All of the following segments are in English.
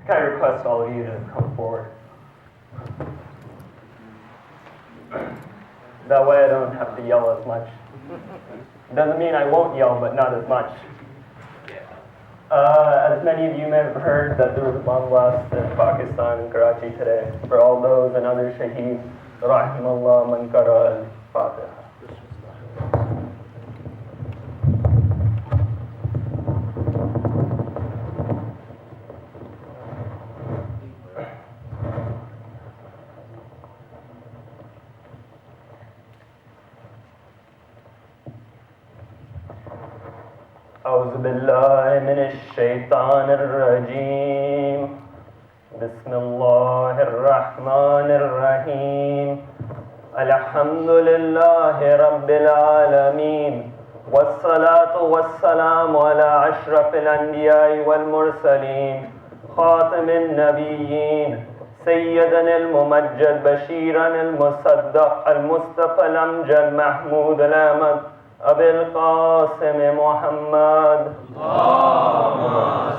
Can I request all of you to come forward? That way I don't have to yell as much. Doesn't mean I won't yell, but not as much. As many of you may have heard that there was a bomb blast in Pakistan in Karachi today. For all those and other shaheeds, Rahimallah man qara al-Fatiha. أعوذ بالله من الشيطان الرجيم بسم الله الرحمن الرحيم الحمد لله رب العالمين والصلاة والسلام على أشرف الأنبياء والمرسلين خاتم النبيين سيدنا الممجد بشيرا المصدق المصطفى الأمجد محمود الأحمد أبي القاسم محمد اللهم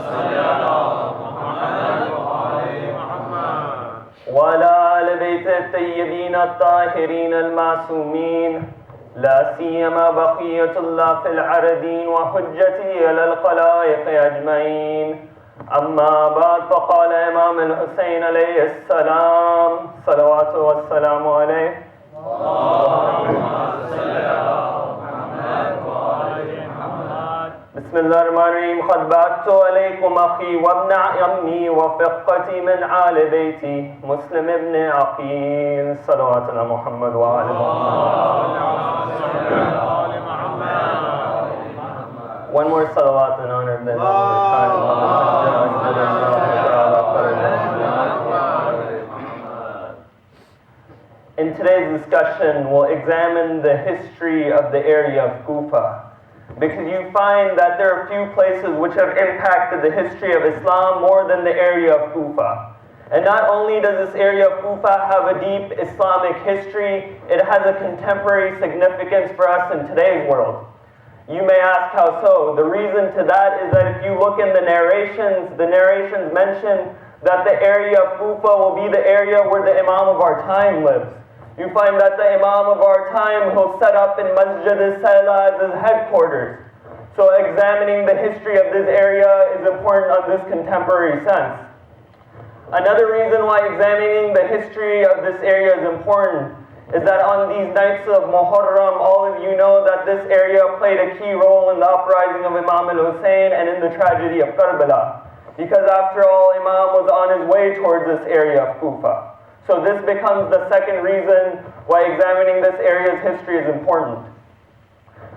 صل على محمد وآل محمد وعلى آل بيت الطيبين الطاهرين المعصومين لا سيما بقية الله في الأرضين وحجته على الخلائق أجمعين أما بعد فقال إمام الحسين عليه السلام صلوات والسلام عليه اللهم صل على بسم الله الرحمن الرحيم قد بعثت عليكم أخي وابن عمي وفقتي من آل بيتي مسلم ابن عقيل صلوات على محمد وآل محمد. One more salawat in honor of the In today's discussion, we'll examine the history of the area of Kufa. Because you find that there are few places which have impacted the history of Islam more than the area of Kufa. And not only does this area of Kufa have a deep Islamic history, it has a contemporary significance for us in today's world. You may ask how so. The reason to that is that if you look in the narrations mention that the area of Kufa will be the area where the Imam of our time lives. You find that the Imam of our time, he'll set up in Masjid al-Sala as his headquarters. So examining the history of this area is important on this contemporary sense. Another reason why examining the history of this area is important is that on these nights of Muharram, all of you know that this area played a key role in the uprising of Imam Hussain and in the tragedy of Karbala. Because after all, Imam was on his way towards this area of Kufa. So this becomes the second reason why examining this area's history is important.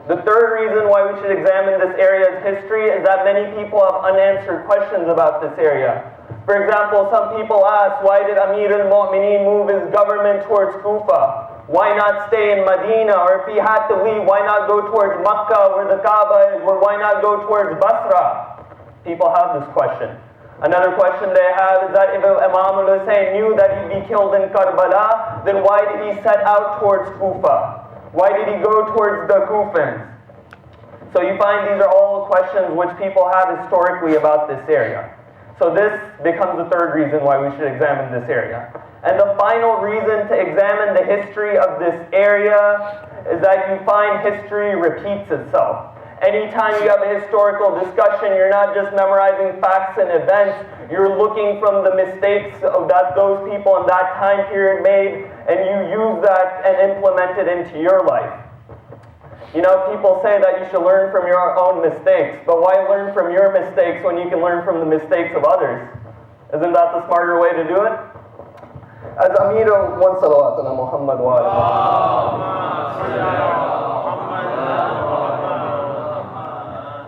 The third reason why we should examine this area's history is that many people have unanswered questions about this area. For example, some people ask, why did Amir al-Mu'mineen move his government towards Kufa? Why not stay in Medina? Or if he had to leave, why not go towards Makkah where the Kaaba is? Or why not go towards Basra? People have this question. Another question they have is that if Imam Hussain knew that he'd be killed in Karbala, then why did he set out towards Kufa? Why did he go towards the Kufans? So you find these are all questions which people have historically about this area. So this becomes the third reason why we should examine this area. And the final reason to examine the history of this area is that you find history repeats itself. Anytime you have a historical discussion, you're not just memorizing facts and events, you're looking from the mistakes that those people in that time period made, and you use that and implement it into your life. You know, people say that you should learn from your own mistakes, but why learn from your mistakes when you can learn from the mistakes of others? Isn't that the smarter way to do it? As Amir, one salawat ala Muhammad wa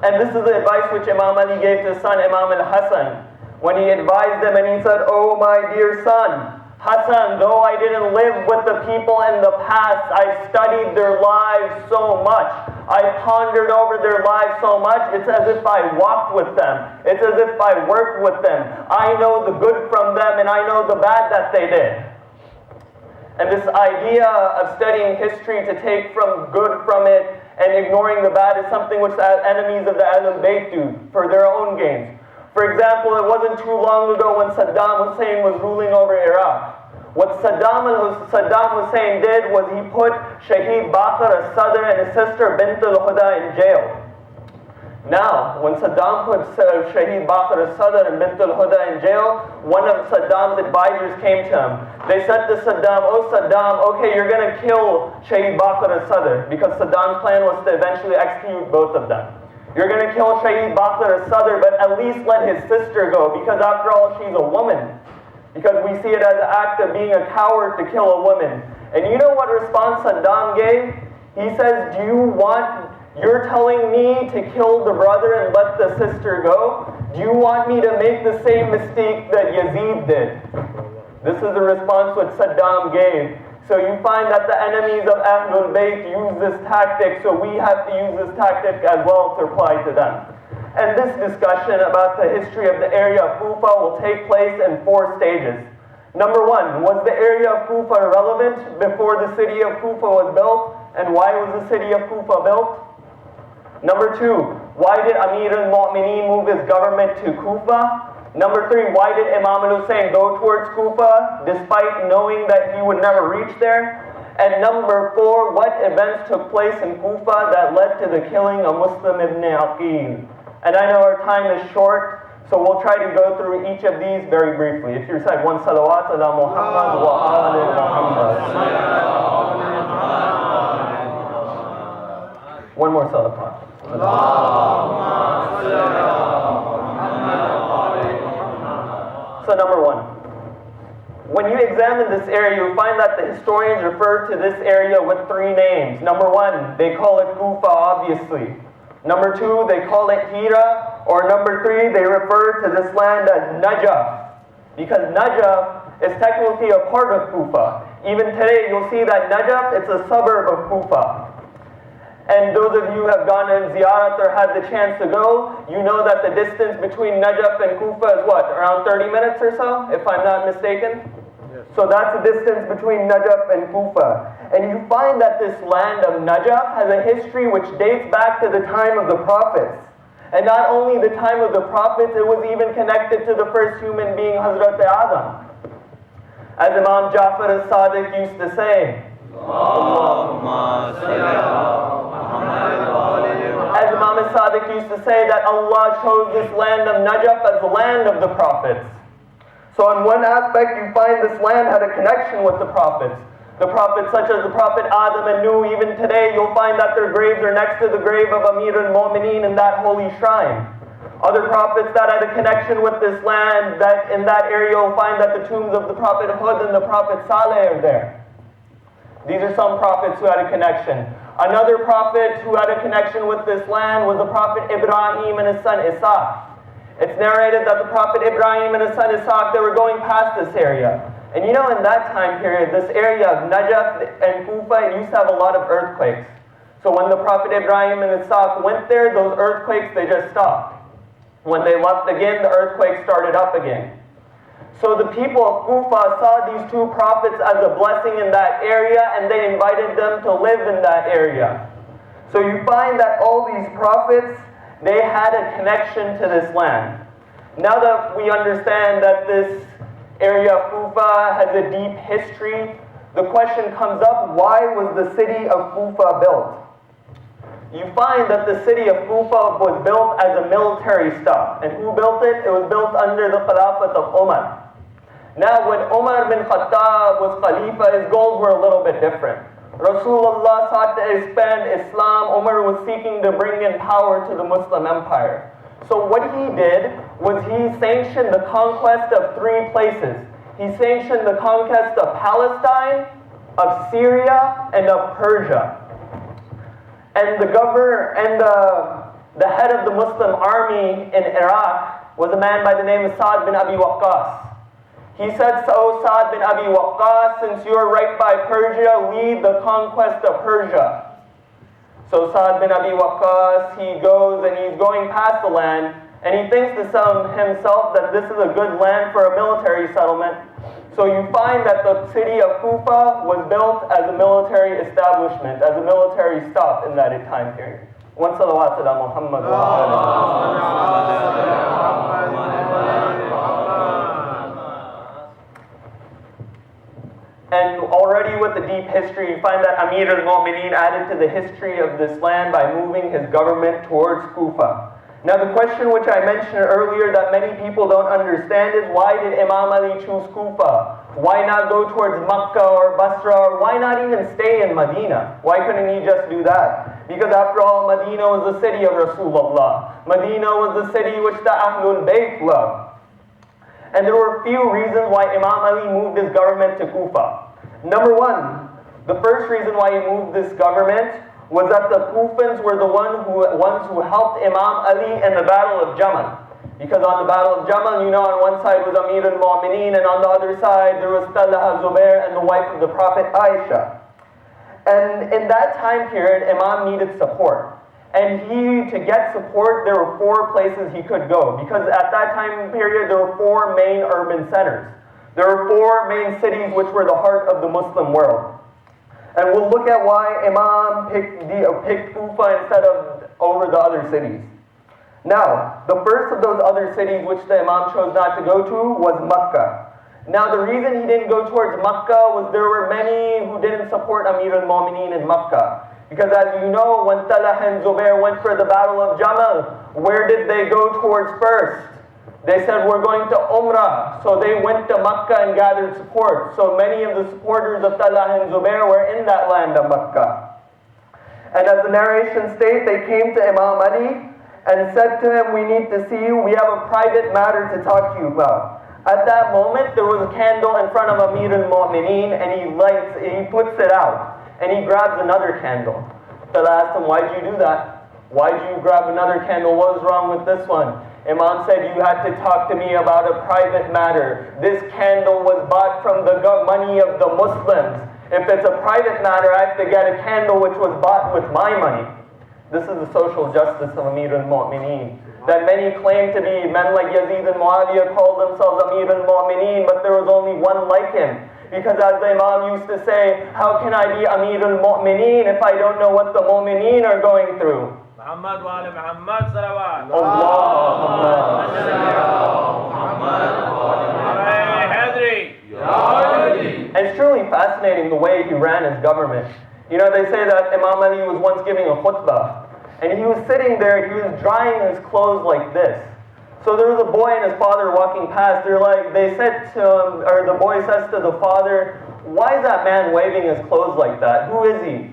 And this is the advice which Imam Ali gave to his son, Imam al-Hassan, when he advised him and he said, "Oh my dear son, Hassan, though I didn't live with the people in the past, I studied their lives so much. I pondered over their lives so much, it's as if I walked with them. It's as if I worked with them. I know the good from them and I know the bad that they did." And this idea of studying history to take from good from it and ignoring the bad is something which the enemies of the Ahlul Bayt do for their own gains. For example, it wasn't too long ago when Saddam Hussein was ruling over Iraq. What Saddam Hussein did was he put Shaheed Baqir al-Sadr and his sister Bint al-Huda in jail. Now, when Saddam put Shaheed Baqir al-Sadr and Bint al-Huda in jail, one of Saddam's advisors came to him. They said to Saddam, "Oh Saddam, okay, you're going to kill Shaheed Baqir al-Sadr," because Saddam's plan was to eventually execute both of them. "You're going to kill Shaheed Baqir al-Sadr, but at least let his sister go, because after all, she's a woman." Because we see it as an act of being a coward to kill a woman. And you know what response Saddam gave? He says, you're telling me to kill the brother and let the sister go? Do you want me to make the same mistake that Yazid did? This is the response what Saddam gave. So you find that the enemies of Ahlul Bayt use this tactic, so we have to use this tactic as well to apply to them. And this discussion about the history of the area of Kufa will take place in 4 stages. Number 1, was the area of Kufa relevant before the city of Kufa was built? And why was the city of Kufa built? Number 2, why did Amir al-Mu'mineen move his government to Kufa? Number 3, why did Imam Hussain go towards Kufa despite knowing that he would never reach there? And number 4, what events took place in Kufa that led to the killing of Muslim ibn Aqil? And I know our time is short, so we'll try to go through each of these very briefly. If you recite 1 salawat ala Muhammad wa ali Muhammad. One more salawat. So number 1. When you examine this area, you find that the historians refer to this area with 3 names. Number 1, they call it Kufa, obviously. Number 2, they call it Hira, or number 3, they refer to this land as Najaf, because Najaf is technically a part of Kufa. Even today, you'll see that Najaf, it's a suburb of Kufa. And those of you who have gone in ziyarat or had the chance to go, you know that the distance between Najaf and Kufa is what, around 30 minutes or so, if I'm not mistaken? So that's the distance between Najaf and Kufa. And you find that this land of Najaf has a history which dates back to the time of the prophets. And not only the time of the prophets, it was even connected to the first human being, Hazrat Adam. As Imam Jafar as-Sadiq used to say, as Imam as-Sadiq used to say that Allah chose this land of Najaf as the land of the prophets. So in one aspect, you find this land had a connection with the prophets. The prophets such as the Prophet Adam and Nuh, even today, you'll find that their graves are next to the grave of Amir al-Mu'mineen in that holy shrine. Other prophets that had a connection with this land, that in that area you'll find that the tombs of the Prophet Hud and the Prophet Saleh are there. These are some prophets who had a connection. Another prophet who had a connection with this land was the Prophet Ibrahim and his son Ishaq. It's narrated that the Prophet Ibrahim and his son Ishaq, they were going past this area. And you know, in that time period, this area of Najaf and Kufa, it used to have a lot of earthquakes. So when the Prophet Ibrahim and Ishaq went there, those earthquakes, they just stopped. When they left again, the earthquakes started up again. So the people of Kufa saw these 2 prophets as a blessing in that area, and they invited them to live in that area. So you find that all these prophets, they had a connection to this land. Now that we understand that this area of Kufa has a deep history, the question comes up, why was the city of Kufa built? You find that the city of Kufa was built as a military stop. And who built it? It was built under the Khilafat of Umar. Now when Umar bin Khattab was Khalifa, his goals were a little bit different. Rasulullah sought to expand Islam. Umar was seeking to bring in power to the Muslim empire. So what he did was he sanctioned the conquest of 3 places. He sanctioned the conquest of Palestine, of Syria, and of Persia. And the governor and the head of the Muslim army in Iraq was a man by the name of Sa'd bin Abi Waqqas. He said, "So Sa'd bin Abi Waqqas, since you're right by Persia, lead the conquest of Persia." So Sa'd bin Abi Waqqas, he goes and he's going past the land, and he thinks to himself that this is a good land for a military settlement. So you find that the city of Kufa was built as a military establishment, as a military stop in that time period. One salawat ala Muhammad wa ala the deep history, you find that Amir al-Mu'mineen added to the history of this land by moving his government towards Kufa. Now the question which I mentioned earlier that many people don't understand is, why did Imam Ali choose Kufa? Why not go towards Makkah or Basra, or why not even stay in Medina? Why couldn't he just do that? Because after all, Medina was the city of Rasulullah. Medina was the city which the Ahlul Bayt loved. And there were a few reasons why Imam Ali moved his government to Kufa. Number one, the first reason why he moved this government was that the Kufans were the ones who helped Imam Ali in the Battle of Jamal. Because on the Battle of Jamal, you know, on one side was Amir al-Mu'mineen, and on the other side there was Talha Zubair and the wife of the Prophet Aisha. And in that time period, Imam needed support. And to get support, there were 4 places he could go. Because at that time period, there were 4 main urban centers. There were 4 main cities which were the heart of the Muslim world. And we'll look at why Imam picked Kufa instead of over the other cities. Now, the first of those other cities which the Imam chose not to go to was Makkah. Now, the reason he didn't go towards Makkah was there were many who didn't support Amir al-Mu'mineen in Makkah. Because as you know, when Talha and Zubair went for the Battle of Jamal, where did they go towards first? They said, we're going to Umrah. So they went to Makkah and gathered support. So many of the supporters of Talha and Zubair were in that land of Makkah. And as the narration states, they came to Imam Ali and said to him, we need to see you. We have a private matter to talk to you about. At that moment, there was a candle in front of Amir al-Mu'mineen, and he puts it out. And he grabs another candle. Talha asked him, why'd you do that? Why'd you grab another candle? What was wrong with this one? Imam said, you had to talk to me about a private matter. This candle was bought from the money of the Muslims. If it's a private matter, I have to get a candle which was bought with my money. This is the social justice of Amir al-Mu'mineen. That many claim to be men like Yazid and Muawiyah called themselves Amir al-Mu'mineen, but there was only one like him. Because as the Imam used to say, how can I be Amir al-Mu'mineen if I don't know what the Mu'mineen are going through? Muhammad wa ali Muhammad salawat. Allahumma And it's truly fascinating the way he ran his government. You know, they say that Imam Ali was once giving a khutbah, and he was sitting there, he was drying his clothes like this. So there was a boy and his father walking past. They said to him, or the boy says to the father, why is that man waving his clothes like that? Who is he?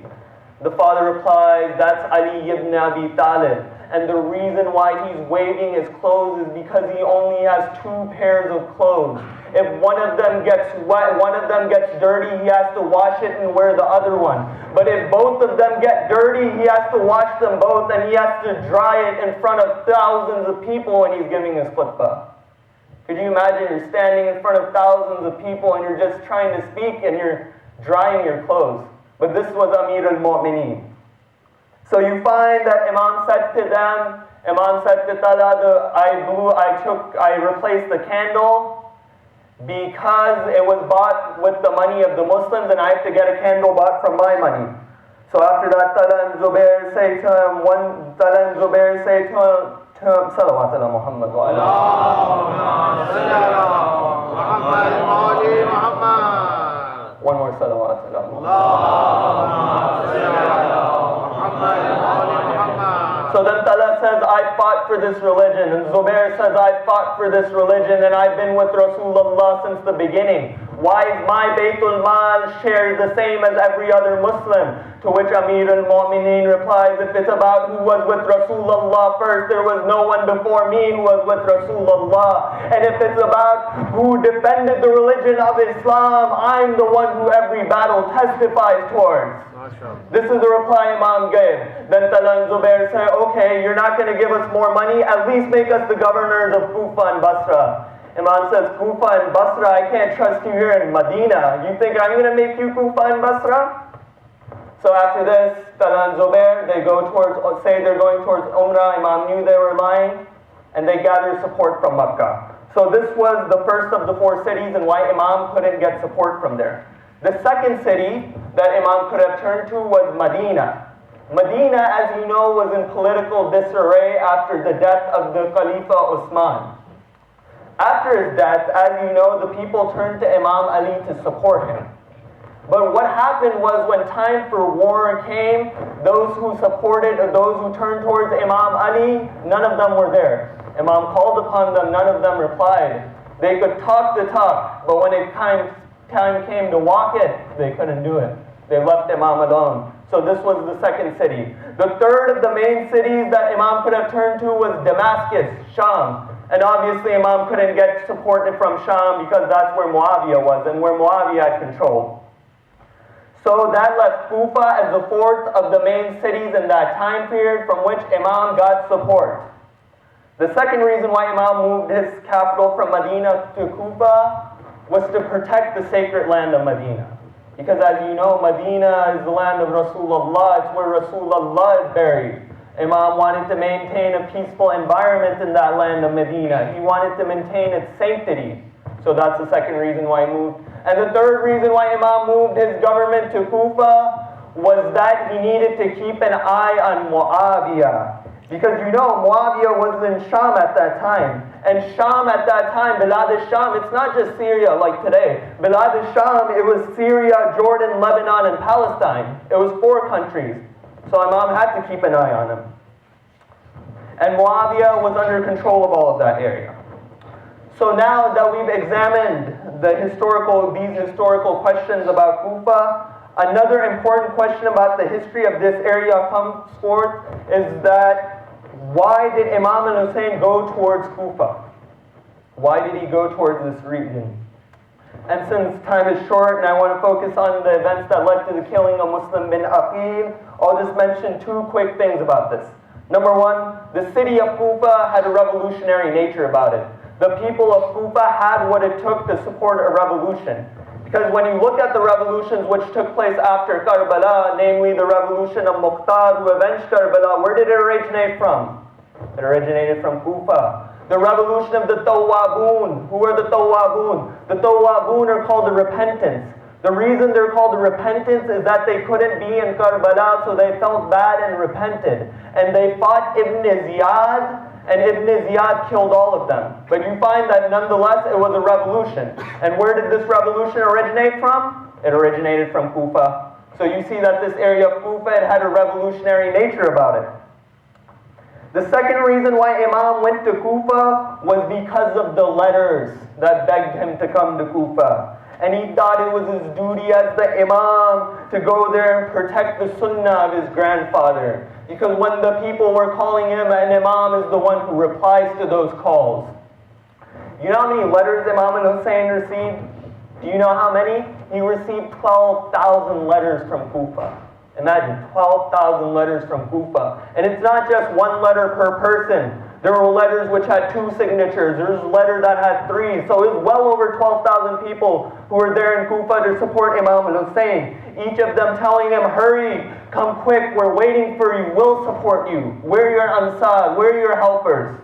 The father replies, that's Ali ibn Abi Talib. And the reason why he's waving his clothes is because he only has 2 pairs of clothes. If one of them gets wet, one of them gets dirty, he has to wash it and wear the other one. But if both of them get dirty, he has to wash them both, and he has to dry it in front of thousands of people when he's giving his khutbah. Could you imagine you're standing in front of thousands of people and you're just trying to speak and you're drying your clothes? But this was Amir al-Mu'mineen. So you find that Imam said to Talha, I replaced the candle because it was bought with the money of the Muslims, and I have to get a candle bought from my money. So after that, Talha and Zubair say to him, Salawat ala Muhammad wa ala Muhammad. One more salawat ala Muhammad. So then Talha says, I fought for this religion. And Zubair says, I fought for this religion and I've been with Rasulullah since the beginning. Why is my Baytul Mal shared the same as every other Muslim? To which Amir al-Mu'mineen replies, if it's about who was with Rasulullah first, there was no one before me who was with Rasulullah. And if it's about who defended the religion of Islam, I'm the one who every battle testifies towards. This is the reply Imam gave. Then Talha and Zubair say, okay, you're not going to give us more money, at least make us the governors of Kufa and Basra. Imam says, Kufa and Basra, I can't trust you here in Medina. You think I'm going to make you Kufa and Basra? So after this, Talha and Zubair, they're going towards Umrah. Imam knew they were lying, and they gathered support from Makkah. So this was the first of the 4 cities and why Imam couldn't get support from there. The second city that Imam could have turned to was Medina. Medina, as you know, was in political disarray after the death of the Khalifa Uthman. After his death, as you know, the people turned to Imam Ali to support him. But what happened was when time for war came, those who supported or those who turned towards Imam Ali, none of them were there. Imam called upon them, none of them replied. They could talk the talk, but when time came to walk it, they couldn't do it. They left Imam alone. So this was the second city. The third of the main cities that Imam could have turned to was Damascus, Sham. And obviously Imam couldn't get support from Sham because that's where Muawiyah was and where Muawiyah had control. So that left Kufa as the fourth of the main cities in that time period from which Imam got support. The second reason why Imam moved his capital from Medina to Kufa was to protect the sacred land of Medina. Because as you know, Medina is the land of Rasulullah, it's where Rasulullah is buried. Imam wanted to maintain a peaceful environment in that land of Medina. He wanted to maintain its sanctity. So that's the second reason why he moved. And the third reason why Imam moved his government to Kufa was that he needed to keep an eye on Muawiyah. Because you know, Muawiyah was in Sham at that time. And Sham at that time, Bilad al-Sham, it's not just Syria like today. Bilad al-Sham, it was Syria, Jordan, Lebanon, and Palestine. It was 4 countries. So Imam had to keep an eye on him. And Muawiyah was under control of all of that area. So now that we've examined these historical questions about Kufa, another important question about the history of this area comes forth is that why did Imam al-Hussain go towards Kufa? Why did he go towards this region? And since time is short and I want to focus on the events that led to the killing of Muslim bin Aqil, I'll just mention 2 quick things about this. Number 1, the city of Kufa had a revolutionary nature about it. The people of Kufa had what it took to support a revolution. Because when you look at the revolutions which took place after Karbala, namely the revolution of Muqtad who avenged Karbala, where did it originate from? It originated from Kufa. The revolution of the Tawwabun. Who are the Tawwabun? The Tawwabun are called the repentance. The reason they're called the repentance is that they couldn't be in Karbala, so they felt bad and repented. And they fought Ibn Ziyad, and Ibn Ziyad killed all of them. But you find that nonetheless it was a revolution. And where did this revolution originate from? It originated from Kufa. So you see that this area of Kufa, it had a revolutionary nature about it. The second reason why Imam went to Kufa was because of the letters that begged him to come to Kufa. And he thought it was his duty as the Imam to go there and protect the sunnah of his grandfather. Because when the people were calling him, an Imam is the one who replies to those calls. You know how many letters Imam al-Hussain received? Do you know how many? He received 12,000 letters from Kufa. Imagine, 12,000 letters from Kufa. And it's not just 1 letter per person. There were letters which had 2 signatures. There was a letter that had 3. So it was well over 12,000 people who were there in Kufa to support Imam al-Hussain. Each of them telling him, hurry, come quick, we're waiting for you, we'll support you. We're your ansar, we're your helpers.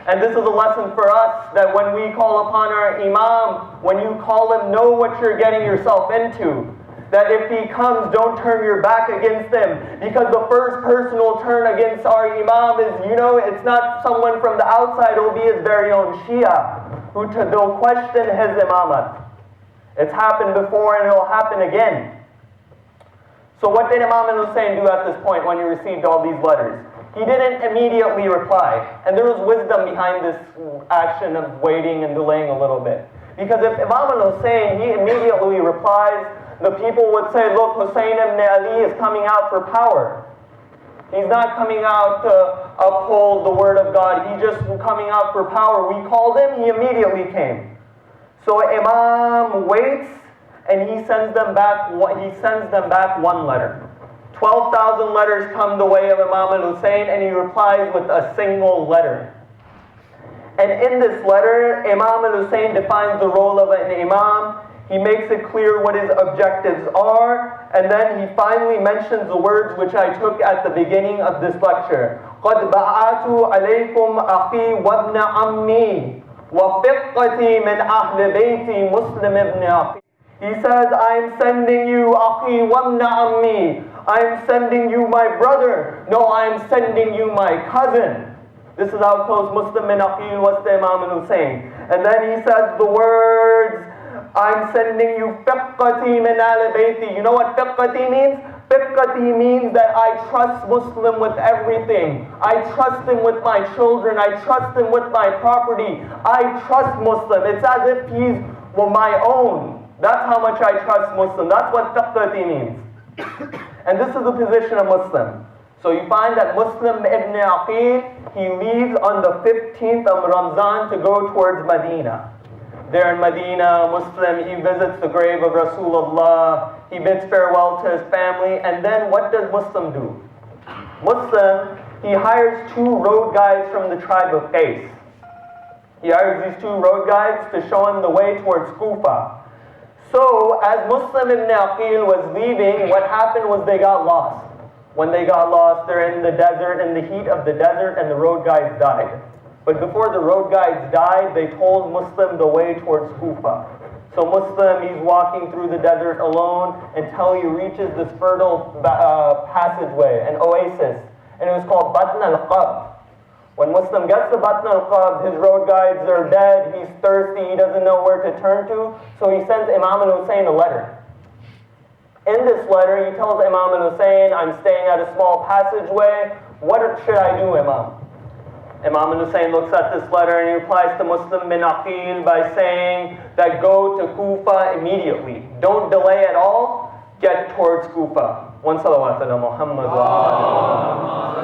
And this is a lesson for us that when we call upon our Imam, when you call him, know what you're getting yourself into. That if he comes, don't turn your back against him. Because the first person who will turn against our Imam is, it's not someone from the outside, it will be his very own Shia, who they'll question his imamat. It's happened before and it will happen again. So what did Imam al-Hussain do at this point when he received all these letters? He didn't immediately reply. And there was wisdom behind this action of waiting and delaying a little bit. Because if Imam al-Hussain, he immediately replies, the people would say, look, Hussain ibn Ali is coming out for power. He's not coming out to uphold the word of God. He's just coming out for power. We called him, he immediately came. So Imam waits and he sends them back 1 letter. 12,000 letters come the way of Imam al-Hussain and he replies with a single letter. And in this letter, Imam al-Hussain defines the role of an Imam. He makes it clear what his objectives are, and then he finally mentions the words which I took at the beginning of this lecture. قَدْ بَعَثُ عَلَيْكُمْ أَخِي وَابْنَ عَمِّي وَفِقَّتِي مِنْ أَهْلِ بَيْتِ Muslim ibn Aqil. He says, I'm sending you أَخِي وَابْنَ عَمِّي. I'm sending you my brother. No, I'm sending you my cousin. This is how close Muslim ibn Aqil was to Imam al-Hussain. And then he says the words, I'm sending you fiqati min al bayti. You know what fiqati means? Fiqati means that I trust Muslim with everything. I trust him with my children. I trust him with my property. I trust Muslim. It's as if he's my own. That's how much I trust Muslim. That's what fiqati means. And this is the position of Muslim. So you find that Muslim ibn Aqil, he leaves on the 15th of Ramzan to go towards Medina. There in Medina, Muslim, he visits the grave of Rasulullah. He bids farewell to his family. And then what does Muslim do? Muslim, he hires 2 road guides from the tribe of Qais. He hires these 2 road guides to show him the way towards Kufa. So, as Muslim ibn Aqil was leaving, what happened was they got lost. When they got lost, they're in the desert, in the heat of the desert, and the road guides died. But before the road guides died, they told Muslim the way towards Kufa. So Muslim, he's walking through the desert alone until he reaches this fertile passageway, an oasis. And it was called Batn al-Qab. When Muslim gets to Batn al-Qab, his road guides are dead, he's thirsty, he doesn't know where to turn to. So he sends Imam Hussain a letter. In this letter, he tells Imam Hussain, I'm staying at a small passageway. What should I do, Imam? Imam Hussain looks at this letter and he replies to Muslim bin Aqil by saying that go to Kufa immediately. Don't delay at all. Get towards Kufa. One salawat ala Muhammad wa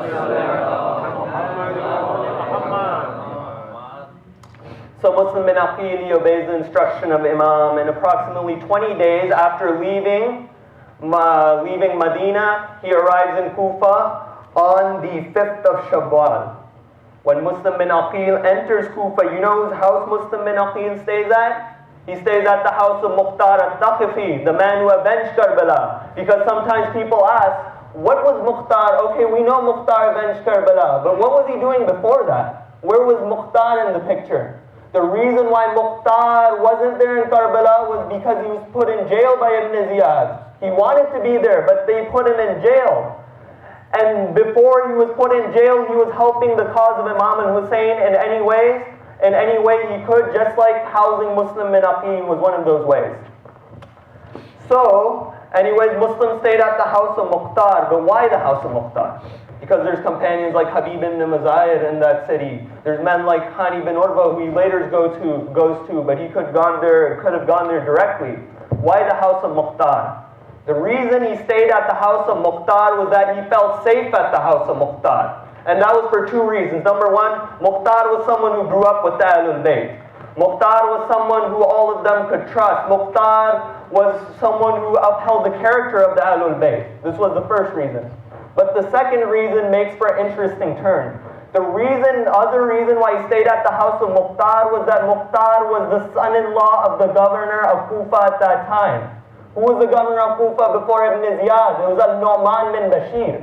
So Muslim bin Aqil, he obeys the instruction of Imam, and approximately 20 days after leaving Medina, he arrives in Kufa on the 5th of Shawwal. When Muslim bin Aqil enters Kufa, you know whose house Muslim bin Aqil stays at? He stays at the house of Mukhtar al-Taqifi, the man who avenged Karbala. Because sometimes people ask, what was Mukhtar? Okay, we know Mukhtar avenged Karbala, but what was he doing before that? Where was Mukhtar in the picture? The reason why Mukhtar wasn't there in Karbala was because he was put in jail by Ibn Ziyad. He wanted to be there, but they put him in jail. And before he was put in jail, he was helping the cause of Imam Hussain in any way he could, just like housing Muslim bin Aqil was one of those ways. So, anyways, Muslims stayed at the house of Mukhtar. But why the house of Mukhtar? Because there's companions like Habib ibn Mazahir in that city. There's men like Hani bin Urwa who he later goes to, but he could have gone there directly. Why the house of Mukhtar? The reason he stayed at the house of Mukhtar was that he felt safe at the house of Mukhtar. And that was for 2 reasons. Number one, Mukhtar was someone who grew up with the Ahlul Bayt. Mukhtar was someone who all of them could trust. Mukhtar was someone who upheld the character of the Ahlul Bayt. This was the first reason. But the second reason makes for an interesting turn. The other reason why he stayed at the house of Mukhtar was that Mukhtar was the son-in-law of the governor of Kufa at that time. Who was the governor of Kufa before Ibn Ziyad? It was Nu'man bin Bashir.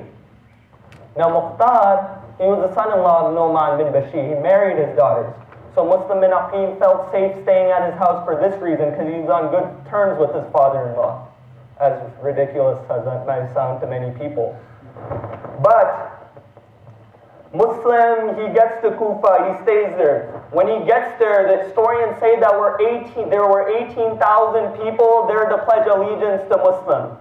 Now Mukhtar, he was the son-in-law of Nu'man bin Bashir. He married his daughters. So Muslim bin Aqil felt safe staying at his house for this reason, because he was on good terms with his father-in-law. As ridiculous as that might sound to many people. But Muslim, he gets to Kufa, he stays there. When he gets there, the historians say that there were 18,000 people there to pledge allegiance to Muslim.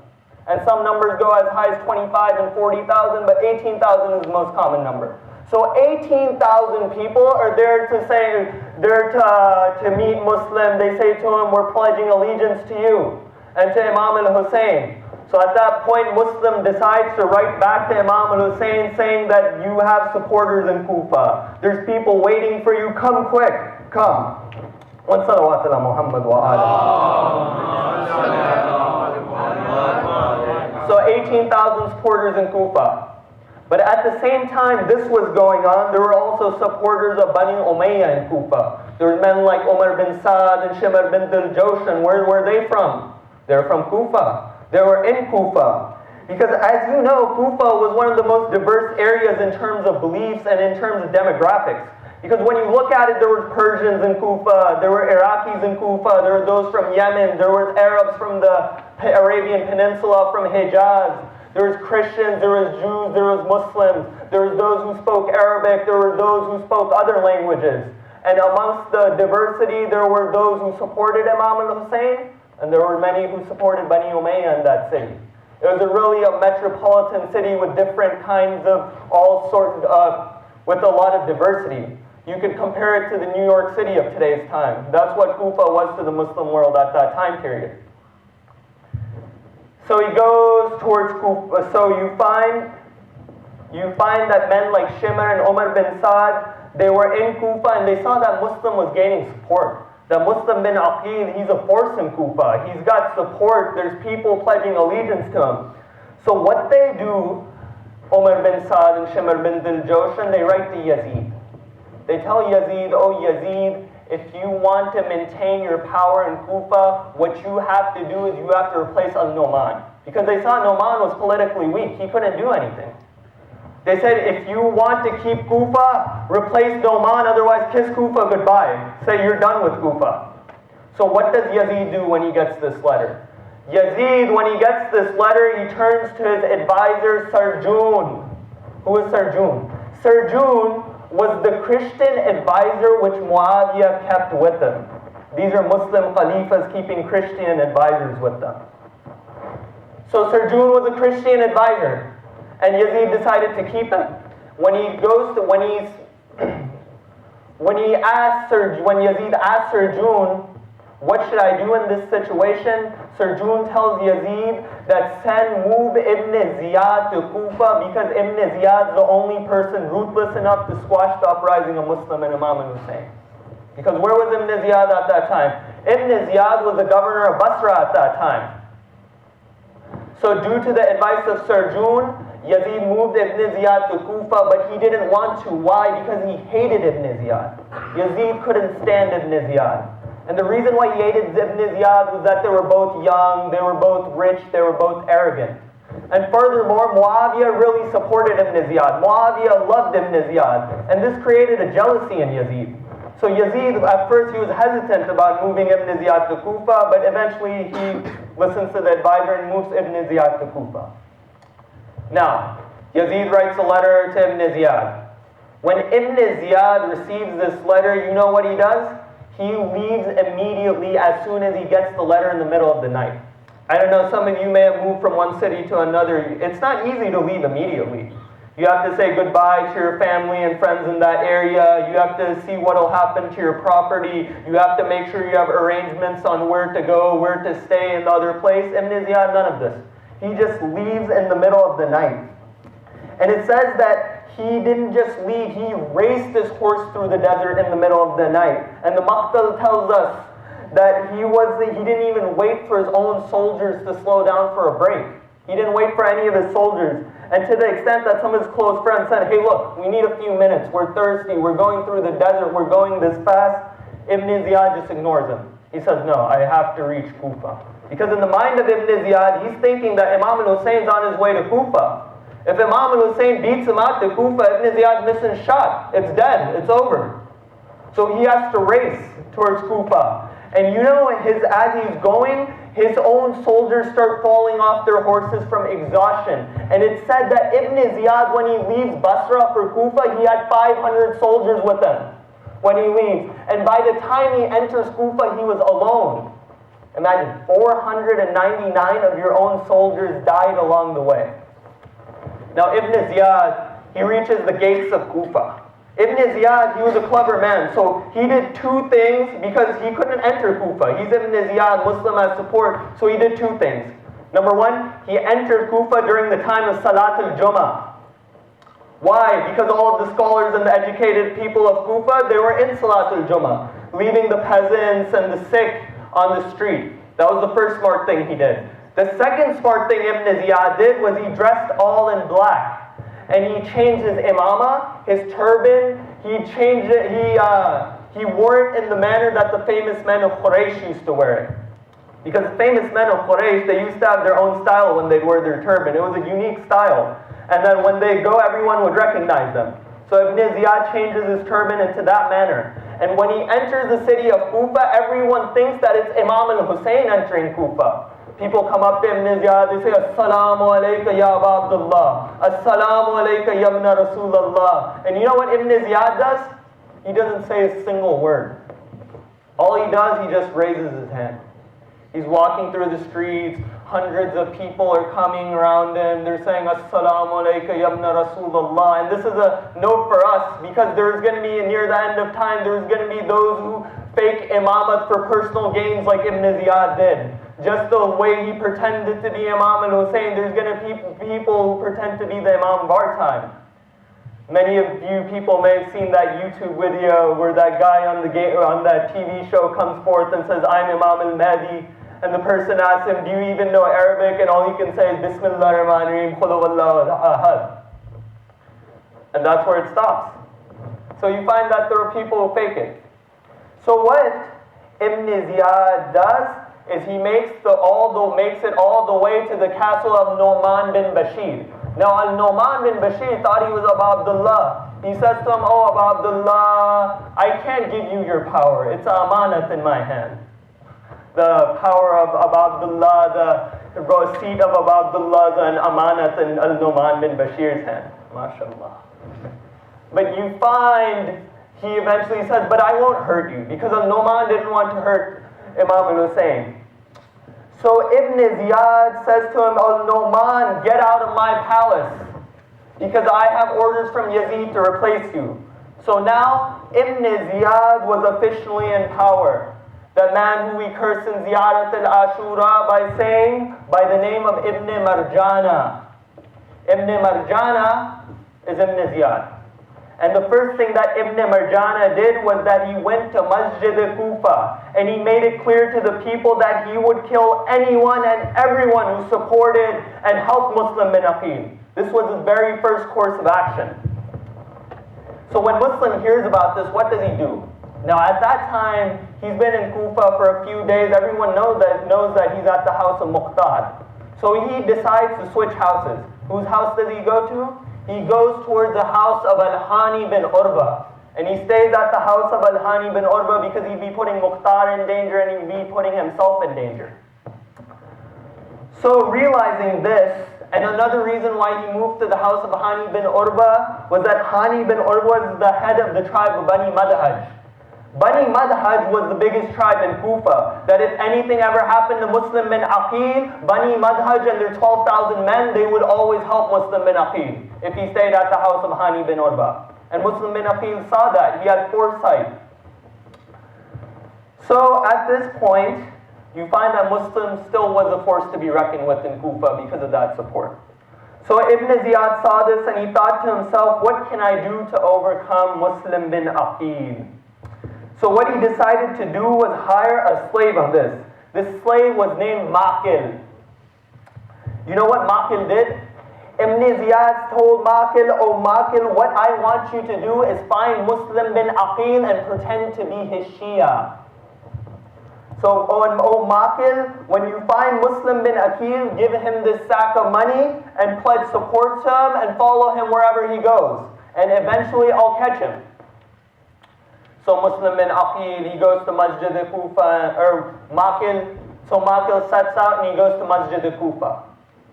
And some numbers go as high as 25 and 40,000, but 18,000 is the most common number. So 18,000 people are there to meet Muslim. They say to him, we're pledging allegiance to you and to Imam al-Hussain. So at that point, Muslim decides to write back to Imam al-Hussain saying that you have supporters in Kufa. There's people waiting for you. Come quick. Come. One salawat ala Muhammad wa So 18,000 supporters in Kufa. But at the same time this was going on, there were also supporters of Bani Umayyah in Kufa. There were men like Umar bin Saad and Shimr bin Dil-Joshan. Where were they from? They're from Kufa. They were in Kufa. Because as you know, Kufa was one of the most diverse areas in terms of beliefs and in terms of demographics. Because when you look at it, there were Persians in Kufa, there were Iraqis in Kufa, there were those from Yemen, there were Arabs from the Arabian Peninsula, from Hijaz, there was Christians, there was Jews, there was Muslims, there was those who spoke Arabic, there were those who spoke other languages. And amongst the diversity, there were those who supported Imam al-Hussain, and there were many who supported Bani Umayyah in that city. It was really a metropolitan city with different kinds of with a lot of diversity. You could compare it to the New York City of today's time. That's what Kufa was to the Muslim world at that time period. So he goes towards Kufa. So you find that men like Shimr and Umar bin Saad, they were in Kufa and they saw that Muslim was gaining support. That Muslim bin Aqil, he's a force in Kufa. He's got support. There's people pledging allegiance to him. So what they do, Umar bin Saad and Shimr bin Dil-Joshan, they write to Yazid. They tell Yazid, oh Yazid, if you want to maintain your power in Kufa, what you have to do is you have to replace al-Nu'man. Because they saw Nu'man was politically weak. He couldn't do anything. They said, if you want to keep Kufa, replace Nu'man, otherwise kiss Kufa goodbye. Say you're done with Kufa. So what does Yazid do when he gets this letter? Yazid, when he gets this letter, he turns to his advisor, Sarjun. Who is Sarjun? Sarjun was the Christian advisor which Muawiyah kept with him. These are Muslim Khalifas keeping Christian advisors with them. So Sarjun was a Christian advisor, and Yazid decided to keep him. When Yazid asked Sarjun, what should I do in this situation? Sarjun tells Yazid that move Ibn Ziyad to Kufa because Ibn Ziyad is the only person ruthless enough to squash the uprising of Muslim and Imam al-Hussain. Because where was Ibn Ziyad at that time? Ibn Ziyad was the governor of Basra at that time. So due to the advice of Sarjun, Yazid moved Ibn Ziyad to Kufa, but he didn't want to. Why? Because he hated Ibn Ziyad. Yazid couldn't stand Ibn Ziyad. And the reason why he hated Ibn Ziyad was that they were both young, they were both rich, they were both arrogant. And furthermore, Muawiyah really supported Ibn Ziyad. Muawiyah loved Ibn Ziyad. And this created a jealousy in Yazid. So Yazid, at first he was hesitant about moving Ibn Ziyad to Kufa, but eventually he listens to the advisor and moves Ibn Ziyad to Kufa. Now, Yazid writes a letter to Ibn Ziyad. When Ibn Ziyad receives this letter, you know what he does? He leaves immediately as soon as he gets the letter in the middle of the night. I don't know, some of you may have moved from one city to another. It's not easy to leave immediately. You have to say goodbye to your family and friends in that area. You have to see what will happen to your property. You have to make sure you have arrangements on where to go, where to stay in the other place. Ibn Ziyad, none of this. He just leaves in the middle of the night. And it says that he didn't just leave, he raced his horse through the desert in the middle of the night. And the Maqtal tells us that he didn't even wait for his own soldiers to slow down for a break. He didn't wait for any of his soldiers. And to the extent that some of his close friends said, hey look, we need a few minutes, we're thirsty, we're going through the desert, we're going this fast, Ibn Ziyad just ignores him. He says, no, I have to reach Kufa. Because in the mind of Ibn Ziyad, he's thinking that Imam al-Husayn's on his way to Kufa. If Imam al-Hussayn beats him out to Kufa, Ibn Ziyad's missing shot. It's dead. It's over. So he has to race towards Kufa. And you know, as he's going, his own soldiers start falling off their horses from exhaustion. And it's said that Ibn Ziyad, when he leaves Basra for Kufa, he had 500 soldiers with him when he leaves. And by the time he enters Kufa, he was alone. Imagine, 499 of your own soldiers died along the way. Now Ibn Ziyad, he reaches the gates of Kufa. Ibn Ziyad, he was a clever man, so he did two things because he couldn't enter Kufa. He's Ibn Ziyad, Muslim as support, so he did two things. Number one, he entered Kufa during the time of Salat al-Jum'ah. Why? Because all of the scholars and the educated people of Kufa, they were in Salat al-Jum'ah, leaving the peasants and the sick on the street. That was the first smart thing he did. The second smart thing Ibn Ziyad did was he dressed all in black. And he changed his imamah, his turban, he changed it, he wore it in the manner that the famous men of Quraysh used to wear it. Because the famous men of Quraysh, they used to have their own style when they'd wear their turban. It was a unique style. And then when they go, everyone would recognize them. So Ibn Ziyad changes his turban into that manner. And when he enters the city of Kufa, everyone thinks that it's Imam al-Hussain entering Kufa. People come up to Ibn Ziyad, they say, Assalamu alayka ya Aba Abdullah. Assalamu alayka ya Ibn Rasulallah. And you know what Ibn Ziyad does? he doesn't say a single word. All he does, he just raises his hand. He's walking through the streets, hundreds of people are coming around him, they're saying, Assalamu alayka ya ibn Rasulullah. And this is a note for us, because there's going to be, near the end of time, there's going to be those who fake imamat for personal gains like Ibn Ziyad did. Just the way he pretended to be Imam al-Hussain, there's going to be people who pretend to be the Imam of our time. Many of you people may have seen that YouTube video where that guy on that TV show comes forth and says, I'm Imam al-Mahdi. And the person asks him, do you even know Arabic? And all he can say is, Bismillah ar-Rahman ar-Rahim, Qul huwallahu ahad. And that's where it stops. So you find that there are people who fake it. So what Ibn Ziyad does is he makes it all the way to the castle of Nu'man bin Bashir. Now Nu'man bin Bashir thought he was Abu Abdullah. He says to him, oh Abu Abdullah, I can't give you your power. It's amanat in my hand. The power of Abu Abdullah, the seat of Abu Abdullah is an amanat in Nu'man bin Bashir's hand. MashaAllah. But you find he eventually says, but I won't hurt you, because Nu'man didn't want to hurt Imam al-Hussain. So Ibn Ziyad says to him, oh Nu'man, get out of my palace, because I have orders from Yazid to replace you. So now Ibn Ziyad was officially in power. The man who we curse in Ziyarat al-Ashura by the name of Ibn Marjana. Ibn Marjana is Ibn Ziyad. And the first thing that Ibn Marjana did was that he went to Masjid Kufa and he made it clear to the people that he would kill anyone and everyone who supported and helped Muslim bin Aqil. This was his very first course of action. So when Muslim hears about this, what does he do? Now at that time, he's been in Kufa for a few days. Everyone knows that he's at the house of Muqtad. So he decides to switch houses. Whose house does he go to? He goes towards the house of Al-Hani bin Urwa. And he stays at the house of Al-Hani bin Urwa because he'd be putting Muqtar in danger and he'd be putting himself in danger. So realizing this, and another reason why he moved to the house of Hani bin Urwa was that Hani bin Urwa is the head of the tribe of Bani Madhaj. Bani Madhaj was the biggest tribe in Kufa. That if anything ever happened to Muslim bin Aqil, Bani Madhaj and their 12,000 men, they would always help Muslim bin Aqil if he stayed at the house of Hani bin Urwa. And Muslim bin Aqil saw that. He had foresight. So at this point, you find that Muslim still was a force to be reckoned with in Kufa because of that support. So Ibn Ziyad saw this and he thought to himself, what can I do to overcome Muslim bin Aqil? So what he decided to do was hire a slave of this. This slave was named Aqil. You know what Aqil did? Ibn Ziyad told Aqil, oh Aqil, what I want you to do is find Muslim bin Aqil and pretend to be his Shia. So, oh Aqil, when you find Muslim bin Aqil, give him this sack of money and pledge support to him and follow him wherever he goes. And eventually I'll catch him. So Muslim bin Aqil, he goes to Masjid Kufa, or Aqil. So Aqil sets out and he goes to Masjid Kufa.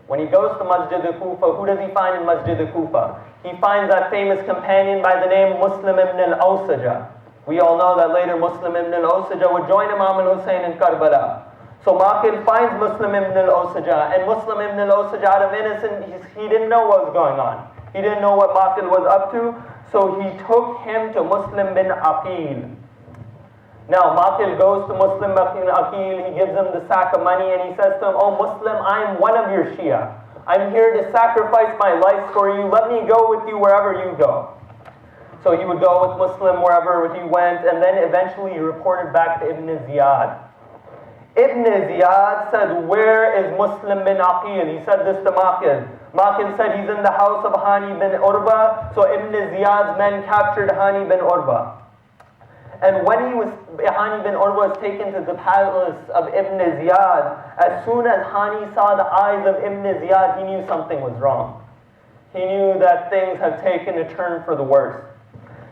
When he goes to Masjid Kufa, who does he find in Masjid Kufa? He finds that famous companion by the name Muslim ibn al-Awsaja. We all know that later Muslim ibn al-Awsaja would join Imam al-Hussain in Karbala. So Aqil finds Muslim ibn al-Awsaja, and Muslim ibn al-Awsaja, out of innocence, he didn't know what was going on. He didn't know what Aqil was up to. So he took him to Muslim bin Aqil. Now Aqil goes to Muslim bin Aqil, he gives him the sack of money and he says to him, oh Muslim, I am one of your Shia. I'm here to sacrifice my life for you. Let me go with you wherever you go. So he would go with Muslim wherever he went, and then eventually he reported back to Ibn Ziyad. Ibn Ziyad said, where is Muslim bin Aqil? He said this to Aqil. Aqil said he's in the house of Hani bin Urwa. So Ibn Ziyad's men captured Hani bin Urwa. And when Hani bin Urwa was taken to the palace of Ibn Ziyad, as soon as Hani saw the eyes of Ibn Ziyad, he knew something was wrong. He knew that things had taken a turn for the worse.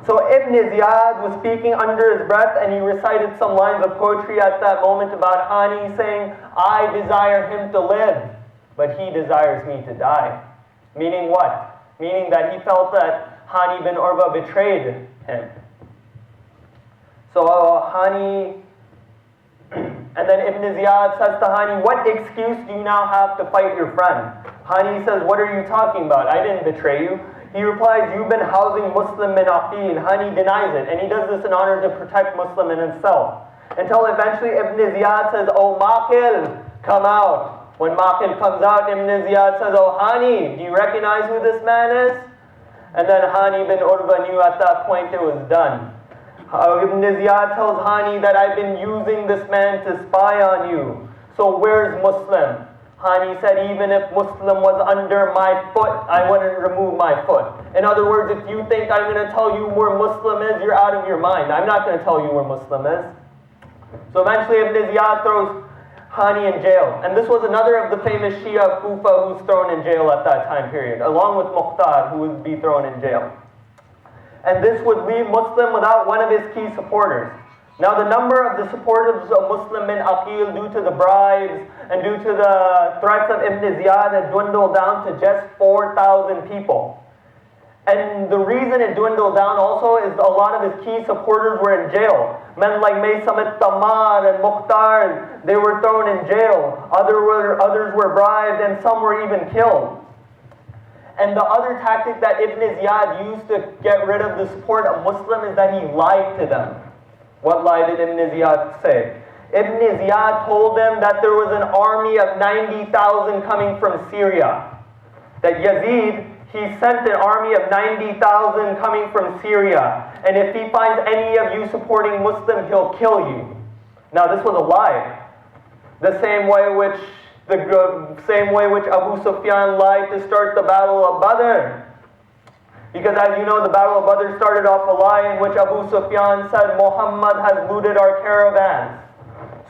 So Ibn Ziyad was speaking under his breath and he recited some lines of poetry at that moment about Hani, saying, I desire him to live, but he desires me to die. Meaning what? Meaning that he felt that Hani bin Urwa betrayed him. So Hani, and then Ibn Ziyad says to Hani, what excuse do you now have to fight your friend? Hani says, what are you talking about? I didn't betray you. He replies, you've been housing Muslim bin Aqil. Hani denies it, and he does this in order to protect Muslim in himself. Until eventually Ibn Ziyad says, oh Aqil, come out. When Aqil comes out, Ibn Ziyad says, oh Hani, do you recognize who this man is? And then Hani bin Urwa knew at that point it was done. Ibn Ziyad tells Hani that I've been using this man to spy on you. So where's Muslim? Hani said, even if Muslim was under my foot, I wouldn't remove my foot. In other words, if you think I'm going to tell you where Muslim is, you're out of your mind. I'm not going to tell you where Muslim is. So eventually Ibn Ziyad throws Hani in jail. And this was another of the famous Shia of Kufa who's thrown in jail at that time period, along with Muqtar, who would be thrown in jail. And this would leave Muslim without one of his key supporters. Now the number of the supporters of Muslim bin Aqil, due to the bribes and due to the threats of Ibn Ziyad, had dwindled down to just 4,000 people. And the reason it dwindled down also is a lot of his key supporters were in jail. Men like Maysam al-Tamar and Mukhtar, they were thrown in jail. Others were bribed, and some were even killed. And the other tactic that Ibn Ziyad used to get rid of the support of Muslim is that he lied to them. What lie did Ibn Ziyad say? Ibn Ziyad told them that there was an army of 90,000 coming from Syria. That Yazid, he sent an army of 90,000 coming from Syria. And if he finds any of you supporting Muslim, he'll kill you. Now this was a lie. The same way which Abu Sufyan lied to start the Battle of Badr. Because as you know, the Battle of Badr started off a lie in which Abu Sufyan said, Muhammad has looted our caravans.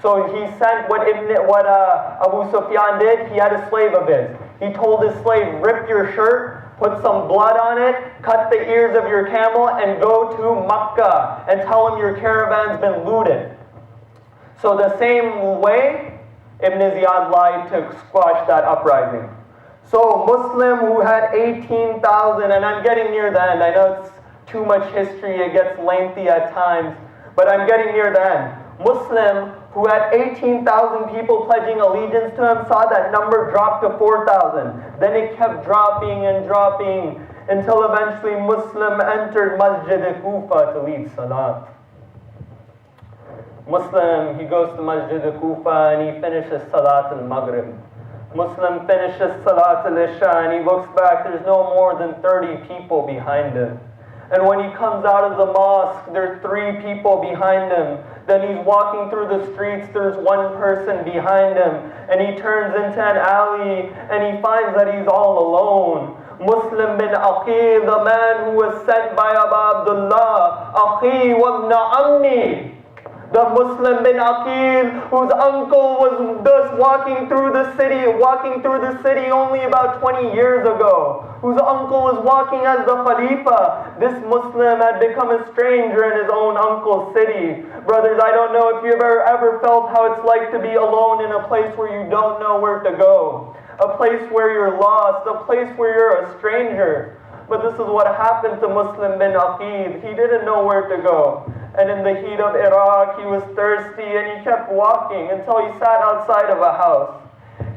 So he sent what Abu Sufyan did. He had a slave of his. He told his slave, rip your shirt, put some blood on it, cut the ears of your camel, and go to Makkah and tell him your caravan's been looted. So the same way, Ibn Ziyad lied to squash that uprising. So Muslim who had 18,000, and I'm getting near the end. I know it's too much history, it gets lengthy at times, but I'm getting near the end. Muslim who had 18,000 people pledging allegiance to him saw that number drop to 4,000. Then it kept dropping and dropping until eventually Muslim entered Masjid Kufa to lead Salat. Muslim, he goes to Masjid Kufa and he finishes Salat al-Maghrib. Muslim finishes Salat al-Isha and he looks back, there's no more than 30 people behind him. And when he comes out of the mosque, there's 3 people behind him. Then he's walking through the streets, there's 1 person behind him. And he turns into an alley and he finds that he's all alone. Muslim bin Aqil, the man who was sent by Abu Abdullah, Aqil wa ibn Ammi. The Muslim bin Aqil, whose uncle was thus walking through the city only about 20 years ago, whose uncle was walking as the Khalifa. This Muslim had become a stranger in his own uncle's city. Brothers, I don't know if you've ever felt how it's like to be alone in a place where you don't know where to go, a place where you're lost, a place where you're a stranger. But this is what happened to Muslim bin Aqil. He didn't know where to go. And in the heat of Iraq, he was thirsty and he kept walking until he sat outside of a house.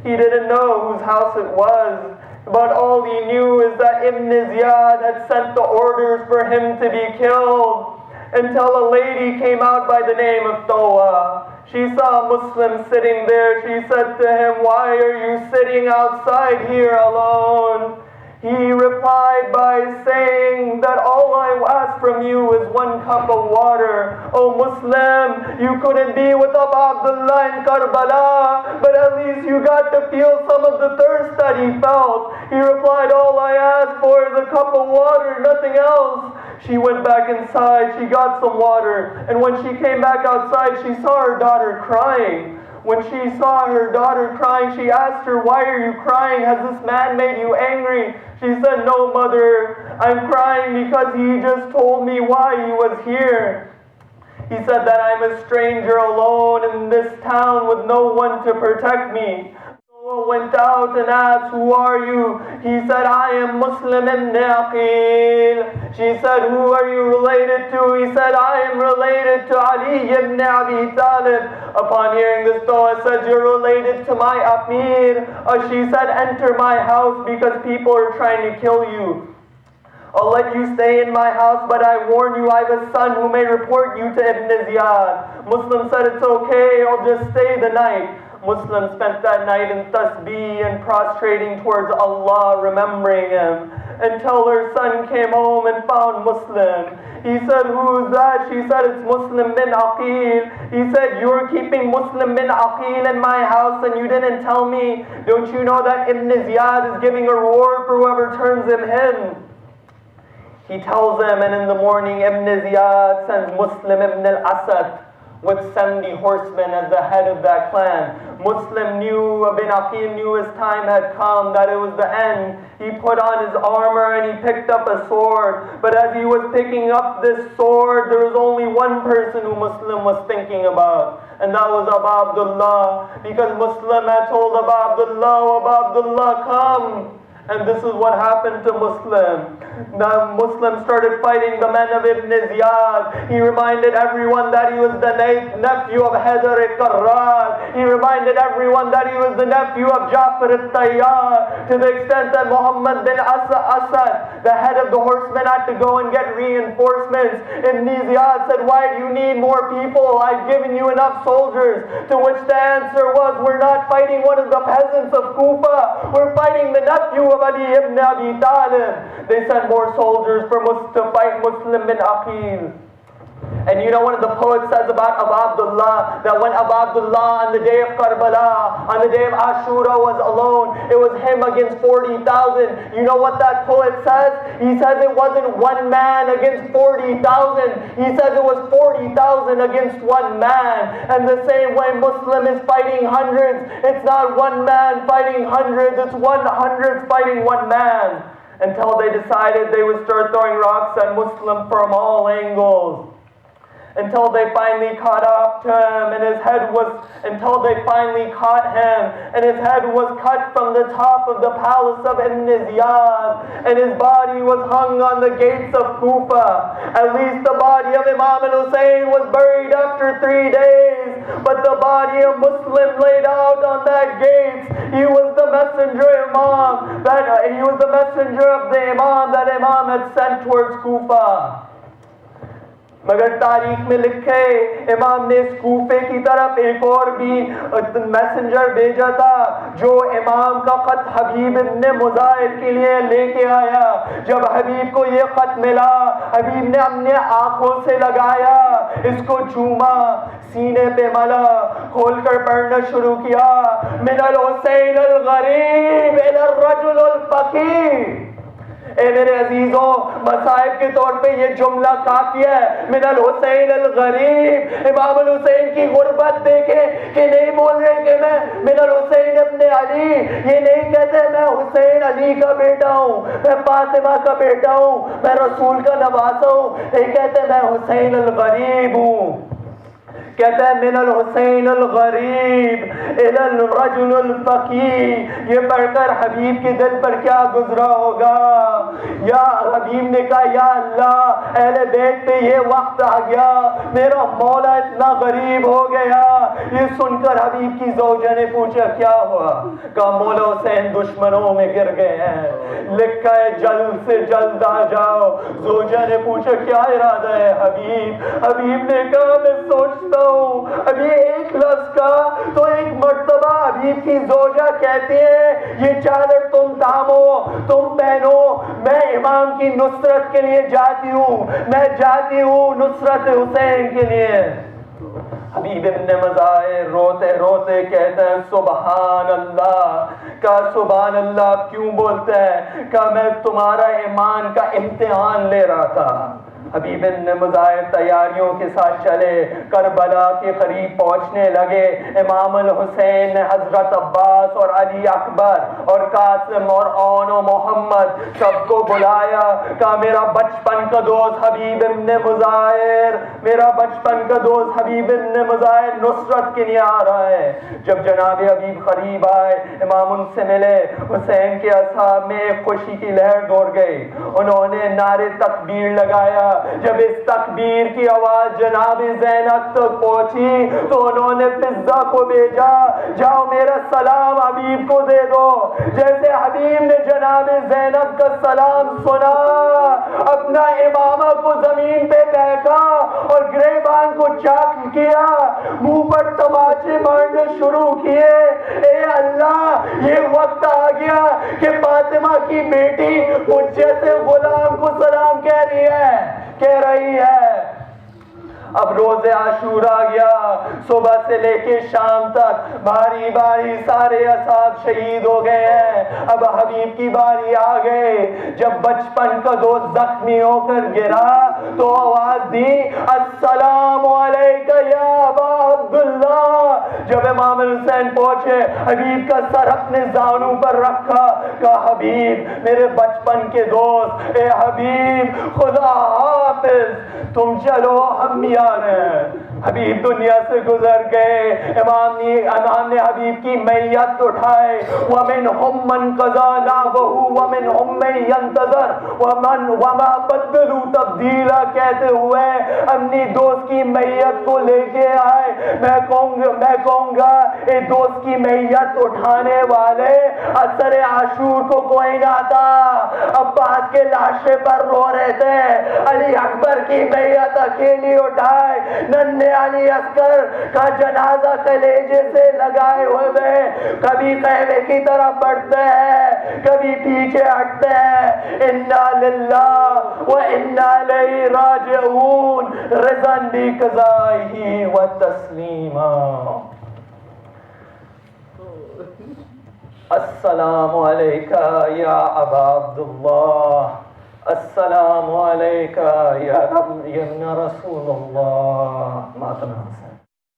He didn't know whose house it was, but all he knew is that Ibn Ziyad had sent the orders for him to be killed. Until a lady came out by the name of Tawa. She saw a Muslim sitting there. She said to him, why are you sitting outside here alone? He replied by saying that all I ask from you is 1 cup of water. Oh Muslim, you couldn't be with Abu Abdullah in Karbala, but at least you got to feel some of the thirst that he felt. He replied, all I ask for is a cup of water, nothing else. She went back inside, she got some water, and when she came back outside, she saw her daughter crying. When she saw her daughter crying, she asked her, why are you crying? Has this man made you angry? She said, no, mother, I'm crying because he just told me why he was here. He said that I'm a stranger alone in this town with no one to protect me. So went out and asked, who are you? He said, I am Muslim ibn Aqil. She said, who are you related to? He said, I am related to Ali ibn Abi Talib. Upon hearing this dua, said, you're related to my Amir. She said, enter my house because people are trying to kill you. I'll let you stay in my house, but I warn you, I have a son who may report you to Ibn Ziyad. Muslim said, it's okay, I'll just stay the night. Muslim spent that night in tasbih and prostrating towards Allah, remembering Him, until her son came home and found Muslim. He said, who's that? She said, it's Muslim bin Aqil. He said, you're keeping Muslim bin Aqil in my house and you didn't tell me. Don't you know that Ibn Ziyad is giving a reward for whoever turns him in? He tells them, and in the morning Ibn Ziyad sends Muslim ibn al-Asad with 70 horsemen as the head of that clan. Muslim knew, Ibn Aqil knew his time had come, that it was the end. He put on his armor and he picked up a sword. But as he was picking up this sword, there was only one person who Muslim was thinking about. And that was Abu Abdullah. Because Muslim had told Abu Abdullah, come. And this is what happened to Muslim. The Muslim started fighting the men of Ibn Ziyad. He reminded everyone that he was the nephew of Haydar al-Qarrar. He reminded everyone that he was the nephew of Ja'far al-Tayyar. To the extent that Muhammad bin Asad, the head of the horsemen, had to go and get reinforcements. Ibn Ziyad said, why do you need more people? I've given you enough soldiers. To which the answer was, we're not fighting one of the peasants of Kufa. We're fighting the nephew of Ali ibn Abi Talib. They sent more soldiers to fight Muslim bin Aqil. And you know one of the poets says about Abu Abdullah, that when Abu Abdullah on the day of Karbala, on the day of Ashura was alone, it was him against 40,000. You know what that poet says? He says it wasn't one man against 40,000. He says it was 40,000 against one man. And the same way Muslim is fighting hundreds. It's not one man fighting hundreds, it's 100 fighting one man. Until they decided they would start throwing rocks at Muslim from all angles. Until they finally caught up to him and his head was cut from the top of the palace of Ibn Ziyad, and his body was hung on the gates of Kufa. At least the body of Imam Hussain was buried after 3 days, but the body of Muslim laid out on that gate. He was the messenger Imam, he was the messenger of the Imam that Imam had sent towards Kufa. मगर तारीख में लिखे इमाम ने इस कूफे की तरफ एक और भी मैसेंजर भेजा था, जो इमाम का खत हबीब इब्न मुजाहिर के लिए लेके आया। जब हबीब को ये खत मिला, हबीब ने अपने आंखों से लगाया, इसको चूमा, सीने पे मला, खोलकर पढ़ना शुरू किया। मिनल हुसैन अल गरीब इलर रजुल अल फकीर। ए मेरे अजीजों, मसाइब के तौर पे ये जुमला काफी है। मिनल हुसैन अल गरीब, इमाम अल हुसैन की गुर्बत देखे कि नहीं बोल रहे कि मैं मिनल हुसैन इब्न अली, ये नहीं कहते मैं हुसैन अली का बेटा हूँ, मैं फातिमा का बेटा हूँ, मैं रसूल का नवासा हूँ। ये कहते मैं हुसैन अल गरीब हूँ। कहता है मिनल हुसैन अल गरीब इलल रजुल अल फकीर। ये पढ़कर हबीब के दिल पर क्या गुजरा होगा। या हबीब ने कहा, या अल्लाह, अहले बैत पे ये वक्त आ गया, मेरा मौला इतना गरीब हो गया। ये सुनकर हबीब की ज़ौजा ने पूछा क्या हुआ। कहा मौला हुसैन दुश्मनों में गिर गए हैं, लिखा है जल्द से जल्द आ जाओ। ज़ौजा ने पूछा क्या इरादा है हबीब। हबीब ने कहा मैं सोचता अभी एक लफ्ज का तो एक मर्तबा हबीब की ज़ौजा कहती है, ये चादर तुम थामो, तुम पहनो, मैं इमाम की नुसरत के लिए जाती हूँ, मैं जाती हूँ नुसरत हुसैन के लिए। हबीब इब्न मुजाहिर रोते रोते कहते हैं सुबहान अल्लाह। का सुबहान अल्लाह क्यों बोलते हैं? का मैं तुम्हारा ईमान का इम्तिहान ले रहा था। حبیب ابن مظاہر تیاریوں کے ساتھ چلے، کربلا کے قریب پہنچنے لگے۔ امام الحسین نے حضرت عباس اور علی اکبر اور قاسم اور اون و محمد سب کو بلایا، کہا میرا بچپن کا دوست حبیب ابن مظاہر، میرا بچپن کا دوست حبیب ابن مظاہر نصرت کے لیے آ رہا ہے۔ جب جناب حبیب قریب آئے، امام ان سے ملے، حسین کے اصحاب میں ایک خوشی کی لہر دوڑ گئی، انہوں نے نعرے تکبیر لگایا۔ جب اس تکبیر کی آواز جناب زینب تک پہنچی تو انہوں نے فضہ کو بھیجا، جاؤ میرا سلام حبیب کو دے دو۔ جیسے حبیب نے جناب زینب کا سلام سنا، اپنا امامہ کو زمین پہ پھینکا اور گریبان کو چاک کیا، منہ پر تماچے مارنے شروع کیے۔ اے اللہ، یہ وقت آ گیا کہ فاطمہ کی بیٹی مجھ جیسے غلام کو سلام کہہ رہی ہے۔ اب روز عاشورہ گیا، صبح سے لے کے شام تک باری باری سارے اصحاب شہید ہو گئے ہیں۔ اب حبیب کی باری آ گئی۔ جب بچپن کا دوست زخمی ہو کر گرا تو آواز دی، السلام علیکہ یا ابا عبداللہ۔ جب امام حسین پہنچے، حبیب کا سر اپنے زانوں پر رکھا، کہا حبیب میرے بچپن کے دوست، اے حبیب خدا حافظ، تم چلو ہم بھی آ رہے ہیں۔ حبیب دنیا سے گزر گئے۔ امام نے حبیب کی میت اٹھائے، وَمِنْهُمْ مَنْ قَضَىٰ نَحْبَهُ وَمِنْهُمْ مَنْ يَنْتَظِرُ وَمَا بَدَّلُوا تَبْدِيلًا کہتے ہوئے اپنی دوست کی میت کو لے کے آئے۔ میں کہوں گا اے دوست کی میت اٹھانے والے اثر عاشور کو کوئی نہ تھا۔ عباس کے لاشے پر رو رہے تھے، علی اکبر کی میت اکیلی اٹھائے، ننھے علی اصغر کا جنازہ کلیجے سے لگائے ہوئے کبھی خیمے کی طرف بڑھتے ہیں، کبھی پیچھے ہٹتے ہیں۔ انا للہ و انا الیہ راجعون، رضا بقضائہ و تسلیما۔ السلام علیکہ یا ابا عبداللہ، السلام علیکہ یا ابن رسول اللہ۔ ماتم حسین۔